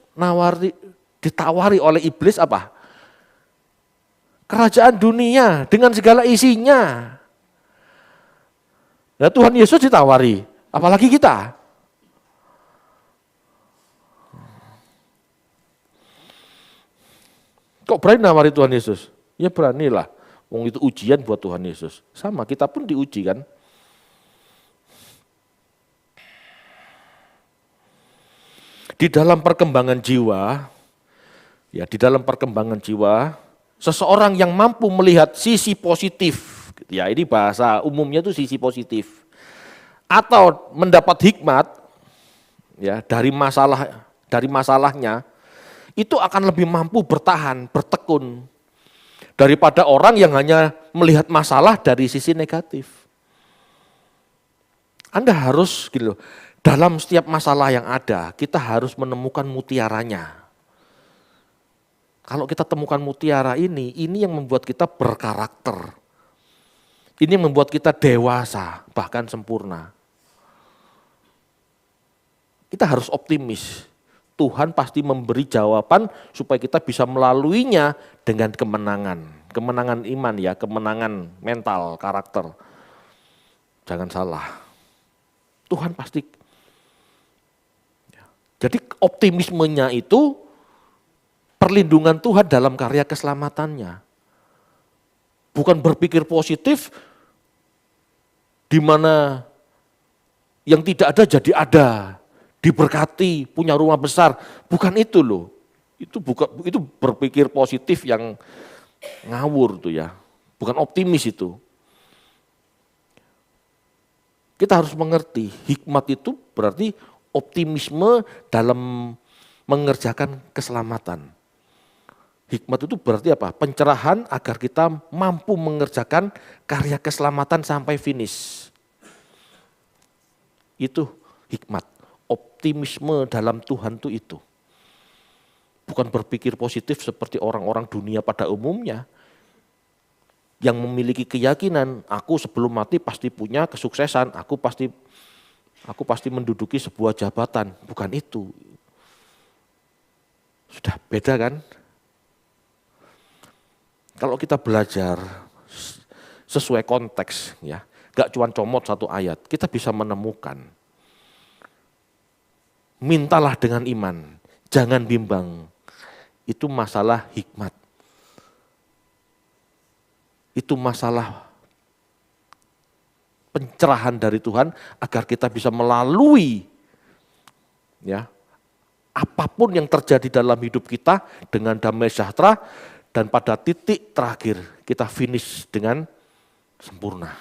[SPEAKER 1] ditawari oleh iblis apa? Kerajaan dunia dengan segala isinya. Nah Tuhan Yesus ditawari, apalagi kita. Kok berani nawari Tuhan Yesus? Ya beranilah, wong itu ujian buat Tuhan Yesus. Sama, kita pun diuji kan. Di dalam perkembangan jiwa, ya di dalam perkembangan jiwa, seseorang yang mampu melihat sisi positif, ya ini bahasa umumnya itu sisi positif, atau mendapat hikmat, ya dari masalahnya, itu akan lebih mampu bertahan, bertekun daripada orang yang hanya melihat masalah dari sisi negatif. Anda harus gitu. Dalam setiap masalah yang ada, kita harus menemukan mutiaranya. Kalau kita temukan mutiara ini yang membuat kita berkarakter. Ini yang membuat kita dewasa, bahkan sempurna. Kita harus optimis. Tuhan pasti memberi jawaban supaya kita bisa melaluinya dengan kemenangan. Kemenangan iman ya, kemenangan mental, karakter. Jangan salah. Tuhan pasti. Jadi optimismenya itu perlindungan Tuhan dalam karya keselamatannya. Bukan berpikir positif di mana yang tidak ada jadi ada, diberkati, punya rumah besar. Bukan itu loh. Itu berpikir positif yang ngawur tuh ya. Bukan optimis itu. Kita harus mengerti hikmat itu berarti optimisme dalam mengerjakan keselamatan. Hikmat itu berarti apa? Pencerahan agar kita mampu mengerjakan karya keselamatan sampai finish. Itu hikmat. Optimisme dalam Tuhan itu. Bukan berpikir positif seperti orang-orang dunia pada umumnya. Yang memiliki keyakinan, aku sebelum mati pasti punya kesuksesan, aku pasti menduduki sebuah jabatan. Bukan itu. Sudah beda kan? Kalau kita belajar sesuai konteks, ya, gak cuma comot satu ayat, kita bisa menemukan. Mintalah dengan iman, jangan bimbang. Itu masalah hikmat. Itu masalah pencerahan dari Tuhan agar kita bisa melalui ya apapun yang terjadi dalam hidup kita dengan damai sejahtera dan pada titik terakhir kita finish dengan sempurna.